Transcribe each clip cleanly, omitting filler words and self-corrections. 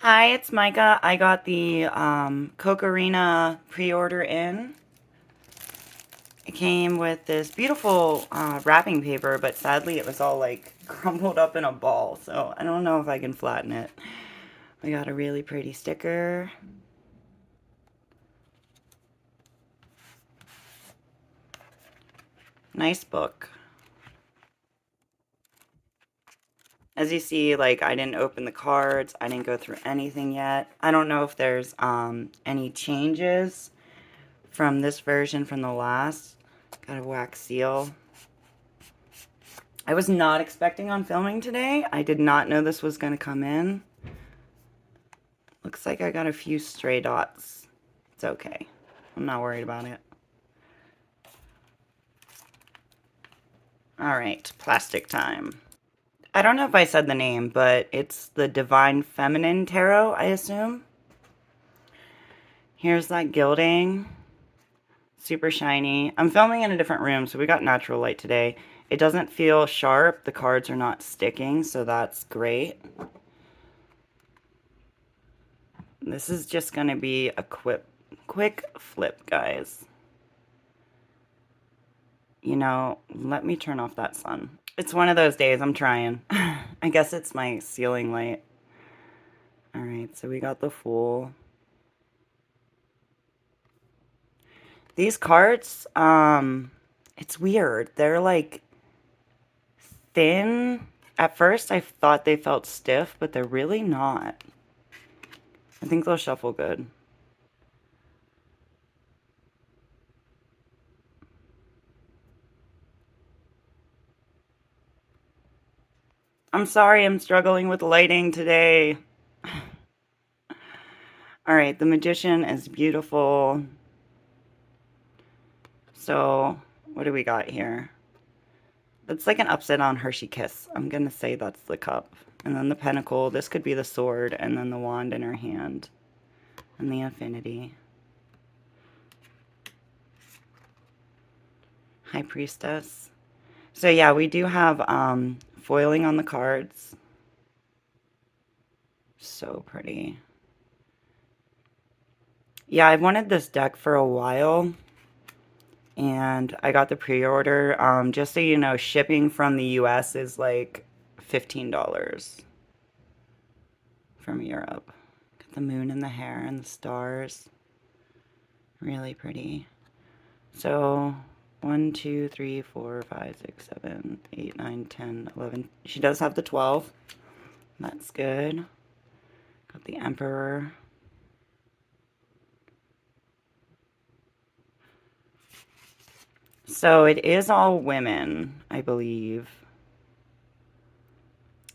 Hi, it's Micah. I got the Cocorrina pre-order in. It came with this beautiful wrapping paper, but sadly it was all like crumpled up in a ball, so I don't know if I can flatten it. We got a really pretty sticker. Nice book. As you see, like, I didn't open the cards. I didn't go through anything yet. I don't know if there's any changes from this version from the last. Got a wax seal. I was not expecting on filming today. I did not know this was going to come in. Looks like I got a few stray dots. It's okay. I'm not worried about it. All right, plastic time. I don't know if I said the name, but it's the Divine Feminine Tarot, I assume. Here's that gilding. Super shiny. I'm filming in a different room, so we got natural light today. It doesn't feel sharp. The cards are not sticking, so that's great. This is just going to be a quick flip, guys. You know, let me turn off that sun. It's one of those days. I'm trying. I guess it's my ceiling light. All right, so we got the Fool. These cards, it's weird. They're like thin. At first, I thought they felt stiff, but they're really not. I think they'll shuffle good. I'm sorry, I'm struggling with lighting today. All right, the Magician is beautiful. So, what do we got here? It's like an upside down Hershey kiss. I'm going to say that's the cup. And then the pentacle. This could be the sword. And then the wand in her hand. And the infinity. High Priestess. So yeah, we do have foiling on the cards. So pretty. Yeah, I've wanted this deck for a while. And I got the pre-order. Just so you know, shipping from the US is like $15 from Europe. Got the moon and the hair and the stars. Really pretty. So 1, 2, 3, 4, 5, 6, 7, 8, 9, 10, 11. She does have the 12. That's good. Got the Emperor. So it is all women, I believe.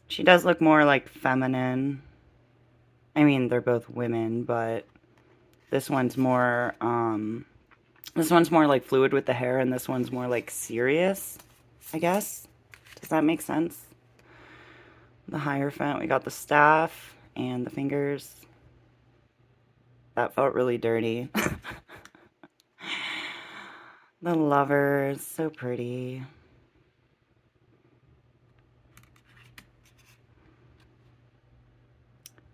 She does look more like feminine. I mean, they're both women, but this one's more like fluid with the hair, and this one's more like serious, I guess. Does that make sense? The Hierophant, we got the staff and the fingers. That felt really dirty. The Lovers, so pretty.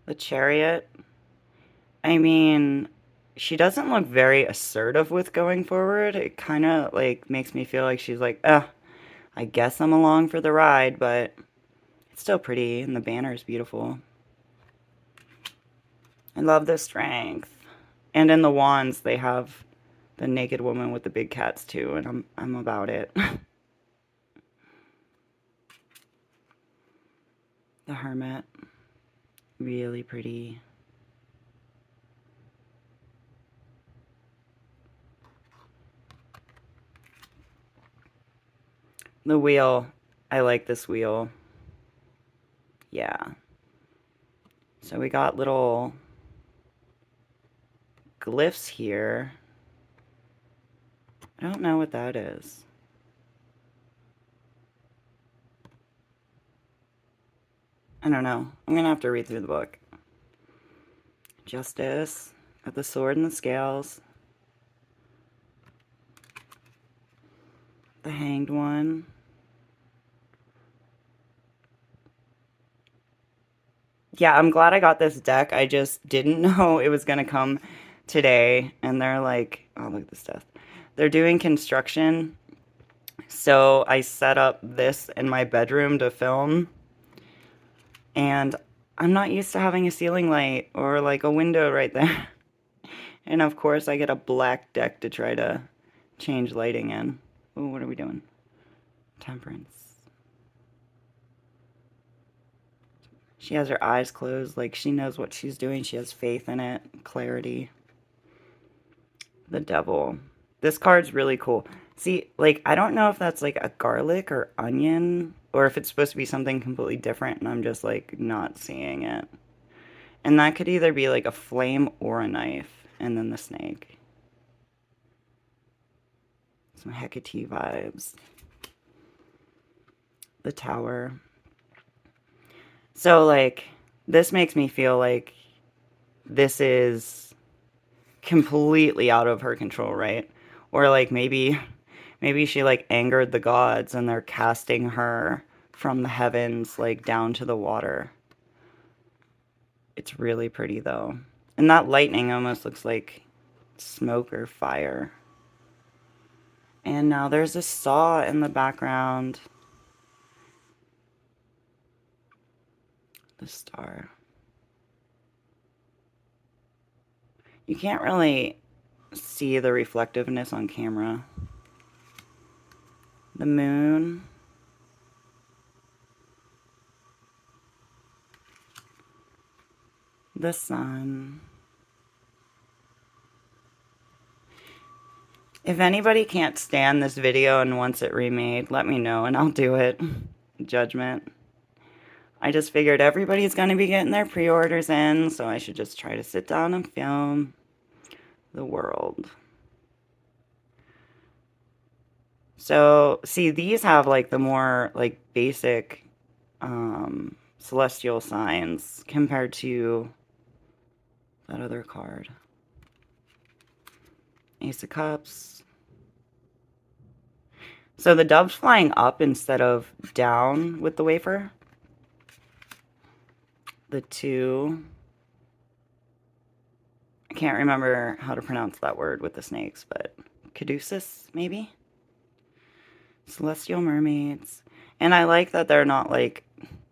The Chariot. I mean, she doesn't look very assertive with going forward. It kind of like makes me feel like she's like, I guess I'm along for the ride, but it's still pretty, and the banner is beautiful. I love the strength. And in the wands, they have the naked woman with the big cats too, and I'm about it. The Hermit, really pretty. The wheel, I like this wheel. Yeah. So we got little glyphs here. I don't know what that is. I don't know. I'm gonna have to read through the book. Justice. Got the sword and the scales. The Hanged One. Yeah, I'm glad I got this deck. I just didn't know it was gonna come today. And they're like, oh, look at this stuff. They're doing construction. So I set up this in my bedroom to film. And I'm not used to having a ceiling light or like a window right there. And of course, I get a black deck to try to change lighting in. Oh, what are we doing? Temperance. She has her eyes closed, like she knows what she's doing. She has faith in it. Clarity. The devil. This card's really cool. See, like, I don't know if that's like a garlic or onion, or if it's supposed to be something completely different, and I'm just like not seeing it. And that could either be like a flame or a knife, and then the snake. Some Hecate vibes. The tower. So, like, this makes me feel like this is completely out of her control, right? Or like maybe she like angered the gods and they're casting her from the heavens like down to the water. It's really pretty though. And that lightning almost looks like smoke or fire. And now there's a saw in the background. The star. You can't really see the reflectiveness on camera. The moon. The sun. If anybody can't stand this video and wants it remade, let me know and I'll do it. Judgment. I just figured everybody's going to be getting their pre-orders in, so I should just try to sit down and film the world. So, see, these have like the more like basic celestial signs compared to that other card. Ace of Cups. So the dove's flying up instead of down with the wafer. The two. I can't remember how to pronounce that word with the snakes, but caduceus, maybe? Celestial mermaids. And I like that they're not like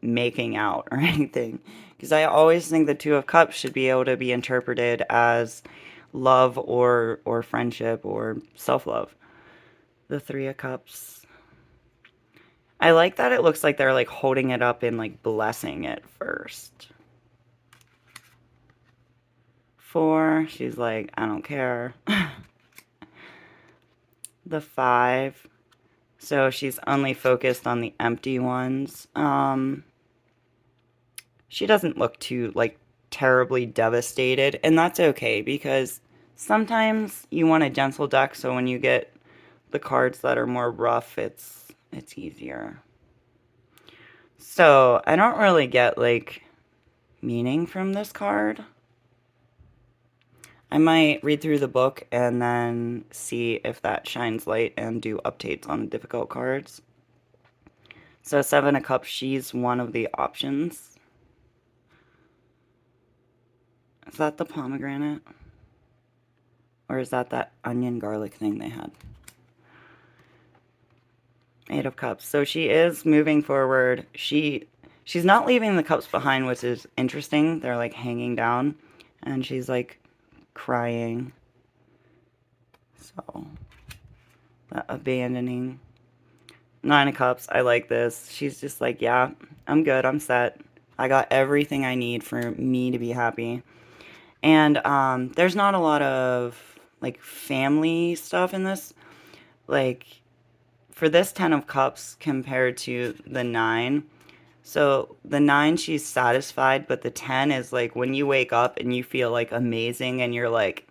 making out or anything, because I always think the Two of Cups should be able to be interpreted as love or friendship or self-love. The Three of Cups. I like that it looks like they're like holding it up and like blessing it first. Four, she's like, I don't care. The Five. So she's only focused on the empty ones. She doesn't look too, like, terribly devastated, and that's okay, because sometimes you want a gentle deck, so when you get the cards that are more rough, it's easier. So, I don't really get, like, meaning from this card. I might read through the book and then see if that shines light and do updates on the difficult cards. So Seven of Cups, she's one of the options. Is that the pomegranate? Or is that onion garlic thing they had? Eight of Cups. So she is moving forward. She's not leaving the cups behind, which is interesting. They're like hanging down. And she's like crying. So, that abandoning. Nine of Cups. I like this. She's just like, yeah, I'm good. I'm set. I got everything I need for me to be happy. And there's not a lot of like family stuff in this. Like for this 10 of Cups compared to the 9. So the 9, she's satisfied, but the 10 is like when you wake up and you feel like amazing and you're like,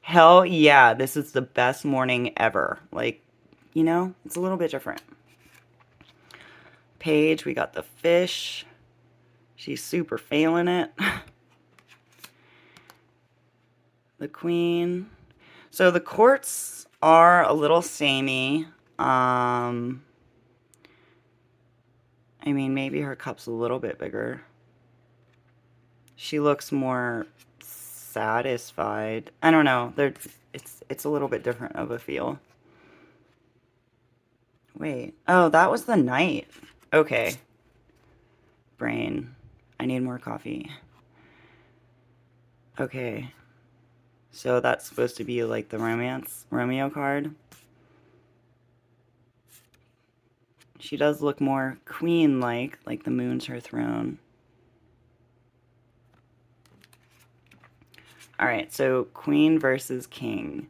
hell yeah, this is the best morning ever. Like, you know, it's a little bit different. Page, we got the fish. She's super failing it. The queen. So the courts are a little samey. I mean, maybe her cup's a little bit bigger. She looks more satisfied. I don't know. It's a little bit different of a feel. Wait. Oh, that was the knight. Okay. Brain. I need more coffee. Okay. So that's supposed to be like the Romeo card. She does look more queen-like the moon's her throne. Alright, so queen versus king.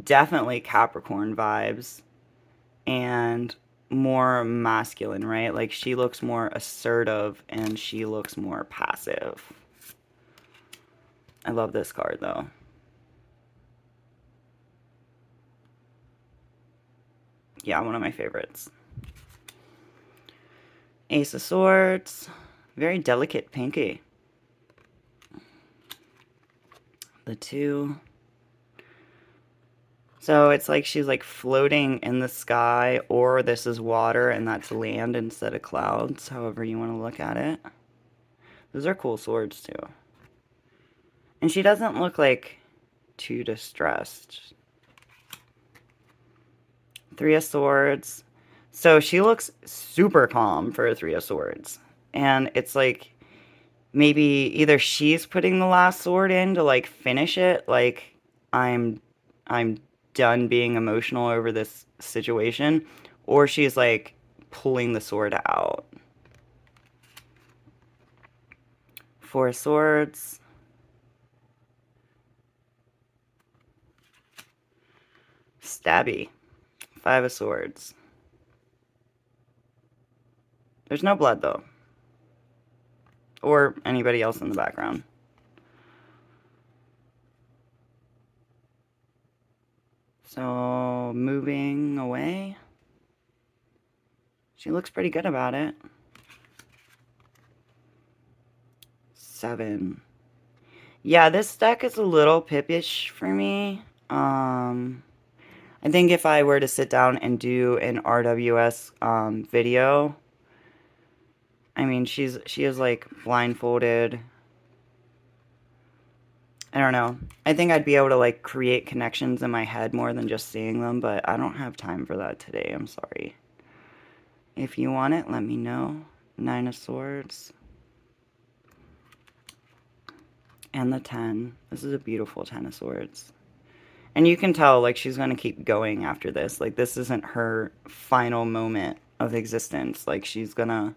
Definitely Capricorn vibes. And more masculine, right? Like she looks more assertive and she looks more passive. I love this card though. Yeah, one of my favorites. Ace of Swords. Very delicate pinky. The 2. So it's like she's like floating in the sky, or this is water and that's land instead of clouds, however you want to look at it. Those are cool swords too. And she doesn't look like too distressed. 3 of Swords. So she looks super calm for a 3 of Swords. And it's like maybe either she's putting the last sword in to like finish it, like I'm done being emotional over this situation, or she's like pulling the sword out. 4 of Swords. Stabby. 5 of Swords. There's no blood though. Or anybody else in the background. So, moving away. She looks pretty good about it. 7. Yeah, this deck is a little pippish for me. I think if I were to sit down and do an RWS video, I mean, she is like blindfolded. I don't know. I think I'd be able to like create connections in my head more than just seeing them, but I don't have time for that today. I'm sorry. If you want it, let me know. 9 of Swords. And the 10. This is a beautiful 10 of Swords. And you can tell, like, she's going to keep going after this. Like, this isn't her final moment of existence. Like, she's going to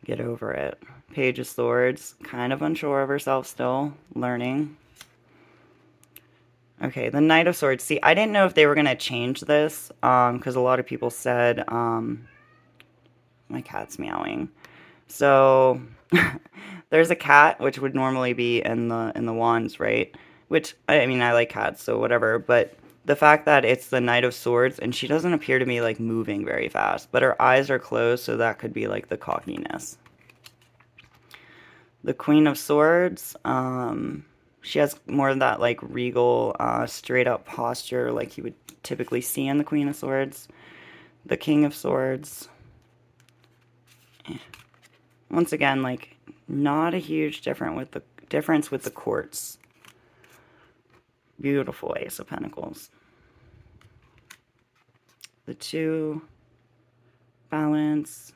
get over it. Page of Swords. Kind of unsure of herself still. Learning. Okay, the Knight of Swords. See, I didn't know if they were going to change this. Because a lot of people said... my cat's meowing. So... there's a cat, which would normally be in the wands, right? Which, I mean, I like cats, so whatever. But the fact that it's the Knight of Swords, and she doesn't appear to be, like, moving very fast. But her eyes are closed, so that could be, like, the cockiness. The Queen of Swords, she has more of that, like, regal, straight-up posture like you would typically see in the Queen of Swords. The King of Swords. Once again, like, not a huge difference with the quartz. Beautiful Ace of Pentacles. The 2. Balance.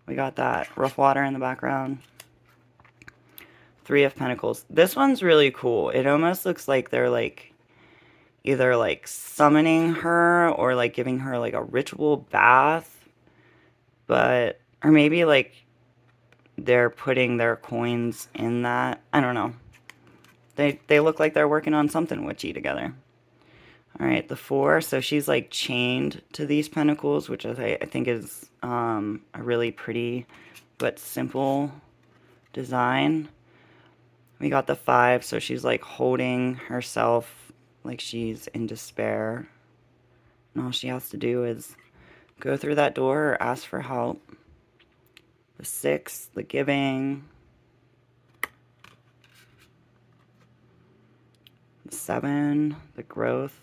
We got that rough water in the background. 3 of Pentacles. This one's really cool. It almost looks like they're like either like summoning her or like giving her like a ritual bath. But, or maybe like they're putting their coins in that. I don't know. They look like they're working on something witchy together. All right, the 4. So she's like chained to these pentacles, which I think is a really pretty but simple design. We got the 5. So she's like holding herself like she's in despair. And all she has to do is go through that door or ask for help. The 6, the giving. The 7, the growth.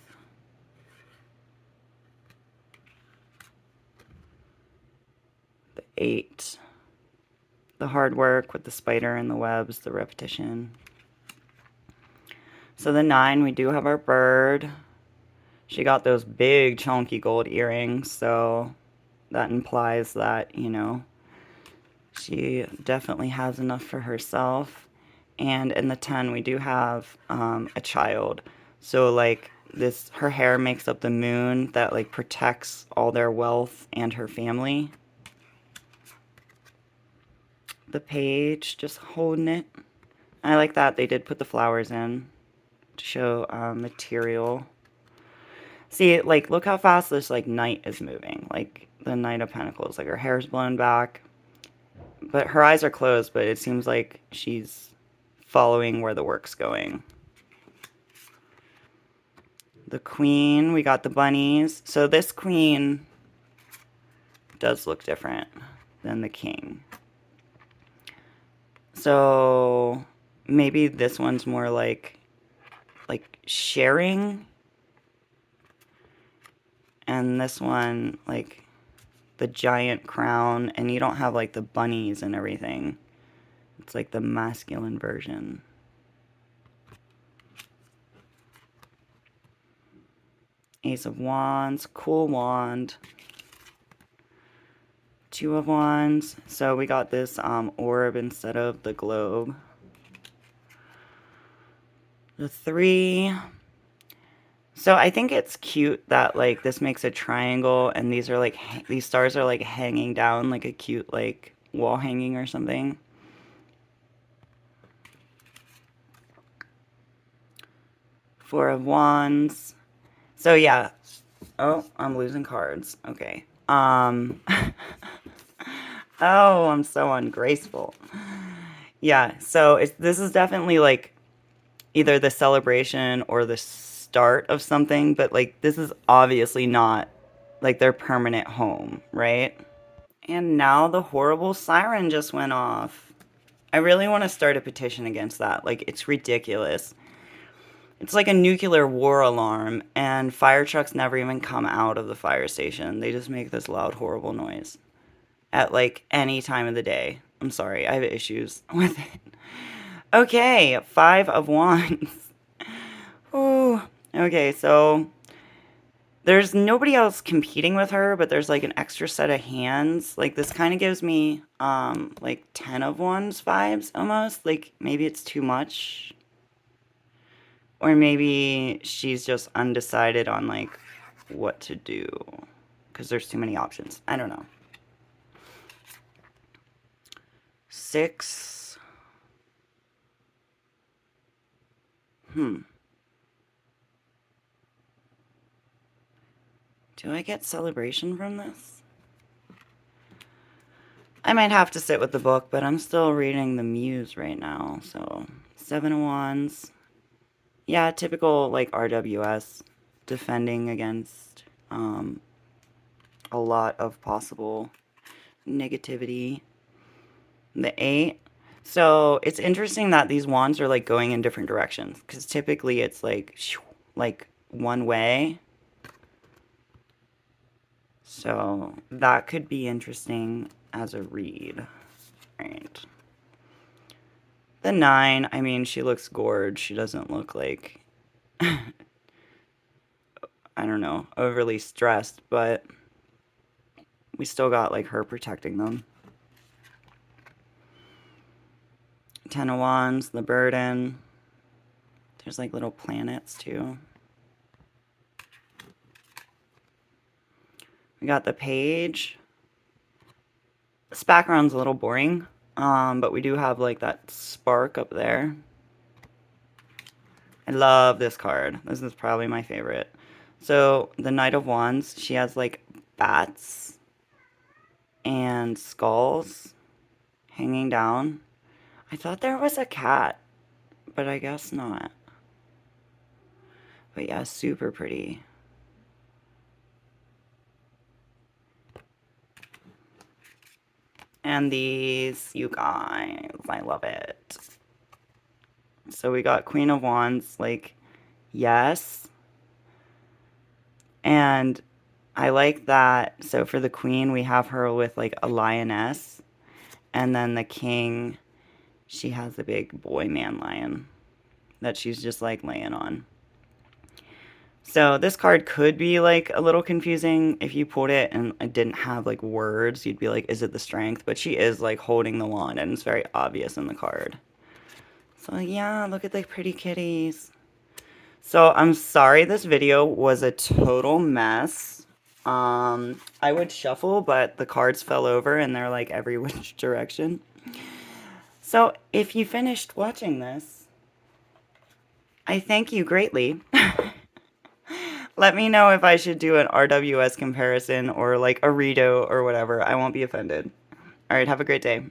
The 8, The hard work with the spider and the webs, the repetition. So the 9, we do have our bird. She got those big chunky gold earrings, so that implies that, you know, she definitely has enough for herself. And in the 10, we do have a child. So, like, this, her hair makes up the moon that, like, protects all their wealth and her family. The page, just holding it. I like that they did put the flowers in to show material. See, like, look how fast this, like, knight is moving. Like, the Knight of Pentacles. Like, her hair's blown back. But her eyes are closed, but it seems like she's following where the work's going. The Queen, we got the bunnies. So this Queen does look different than the King. So maybe this one's more like sharing. And this one, like, the giant crown. And you don't have, like, the bunnies and everything. It's like the masculine version. Ace of Wands, cool wand. 2 of Wands. So we got this orb instead of the globe. The 3. So I think it's cute that, like, this makes a triangle and these are like, these stars are like hanging down like a cute, like, wall hanging or something. Four of Wands. So yeah. Oh, I'm losing cards. Okay. Oh, I'm so ungraceful. Yeah, so this is definitely like either the celebration or the start of something, but like this is obviously not like their permanent home, right? And now the horrible siren just went off. I really want to start a petition against that. Like, it's ridiculous. It's like a nuclear war alarm, and fire trucks never even come out of the fire station. They just make this loud, horrible noise at like any time of the day. I'm sorry, I have issues with it. Okay, 5 of Wands. Ooh. Okay, so there's nobody else competing with her, but there's like an extra set of hands. Like, this kind of gives me like 10 of Wands vibes almost. Like, maybe it's too much. Or maybe she's just undecided on like what to do because there's too many options. I don't know. 6. Do I get celebration from this? I might have to sit with the book, but I'm still reading the Muse right now. So 7 of Wands. Yeah, typical like RWS, defending against a lot of possible negativity. The 8. So it's interesting that these wands are like going in different directions because typically it's like one way. So that could be interesting as a read. Right. The 9, I mean, she looks gorgeous. She doesn't look like, I don't know, overly stressed, but we still got like her protecting them. 10 of Wands, the burden. There's like little planets too. We got the page. This background's a little boring, but we do have like that spark up there. I love this card. This is probably my favorite. So the Knight of Wands, she has like bats and skulls hanging down. I thought there was a cat, but I guess not. But yeah, super pretty. And these, you guys, I love it. So we got Queen of Wands, like, yes. And I like that. So for the Queen, we have her with like a lioness. And then the king, she has the big boy man lion that she's just like laying on. So this card could be like a little confusing if you pulled it and it didn't have like words. You'd be like, is it the strength? But she is like holding the wand and it's very obvious in the card. So yeah, look at the pretty kitties. So I'm sorry this video was a total mess. I would shuffle, but the cards fell over and they're like every which direction. So if you finished watching this, I thank you greatly. Let me know if I should do an RWS comparison or like a redo or whatever. I won't be offended. All right, have a great day.